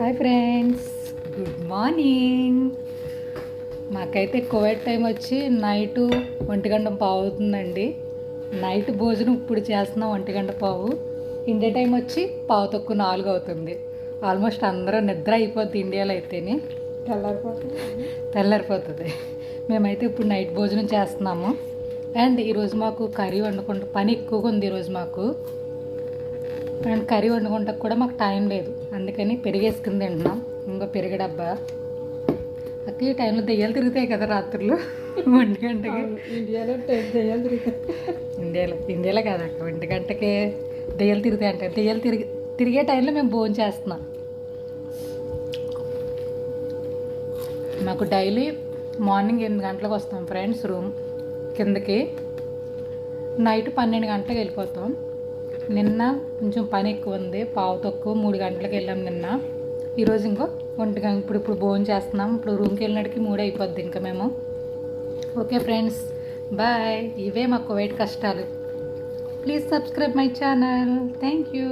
Hi friends, good morning. మాకైతే Kuwait time వచ్చి night 1:15 అవుతుందండి. నైట్ భోజనం ఇప్పుడు చేస్తున్నాం 1:15. ఇండియా టైం వచ్చి 3:45 అవుతుంది. ఆల్మోస్ట్ అందరూ నిద్ర అయిపోద్ది ఇండియాలో అయితేనే. తెల్లారిపోతుంది. మేమైతే ఇప్పుడు నైట్ భోజనం చేస్తున్నాము. అండ్ ఈరోజు మాకు కర్రీ వండుకుంటూ పని ఎక్కువగా ఉంది ఈరోజు మాకు. అండ్ కర్రీ వండుకుంటా కూడా మాకు టైం లేదు, అందుకని పెరిగేసుకుని తింటున్నాం. ఇంకో పెరుగు డబ్బా. అక్క ఈ టైంలో దెయ్యాలు తిరుగుతాయి కదా రాత్రులు 1 గంటకి. ఇండియాలో దెయ్యాలు తిరుగుతాయి. ఇండియాలో కాదు అక్క, 1 గంటకే దెయ్యాలు తిరుగుతాయి అంటే దెయ్యాలు తిరిగే టైంలో మేము భోజనం చేస్తున్నాం. మాకు డైలీ మార్నింగ్ 8 గంటలకు వస్తాం ఫ్రెండ్స్ రూమ్ కిందకి. నైట్ 12 గంటలకు వెళ్ళిపోతాం. నిన్న కొంచెం పని ఎక్కువ ఉంది, 3 గంటలకు వెళ్ళాం నిన్న. ఈరోజు ఇంకో 1 గంట ఇప్పుడు భోజనం చేస్తున్నాం. ఇప్పుడు రూమ్కి వెళ్ళినట్టుకి 3 అయిపోద్ది ఇంకా మేము. Okay friends, bye. ఇవే మా కువైట్ కష్టాలు. Please subscribe my channel. Thank you.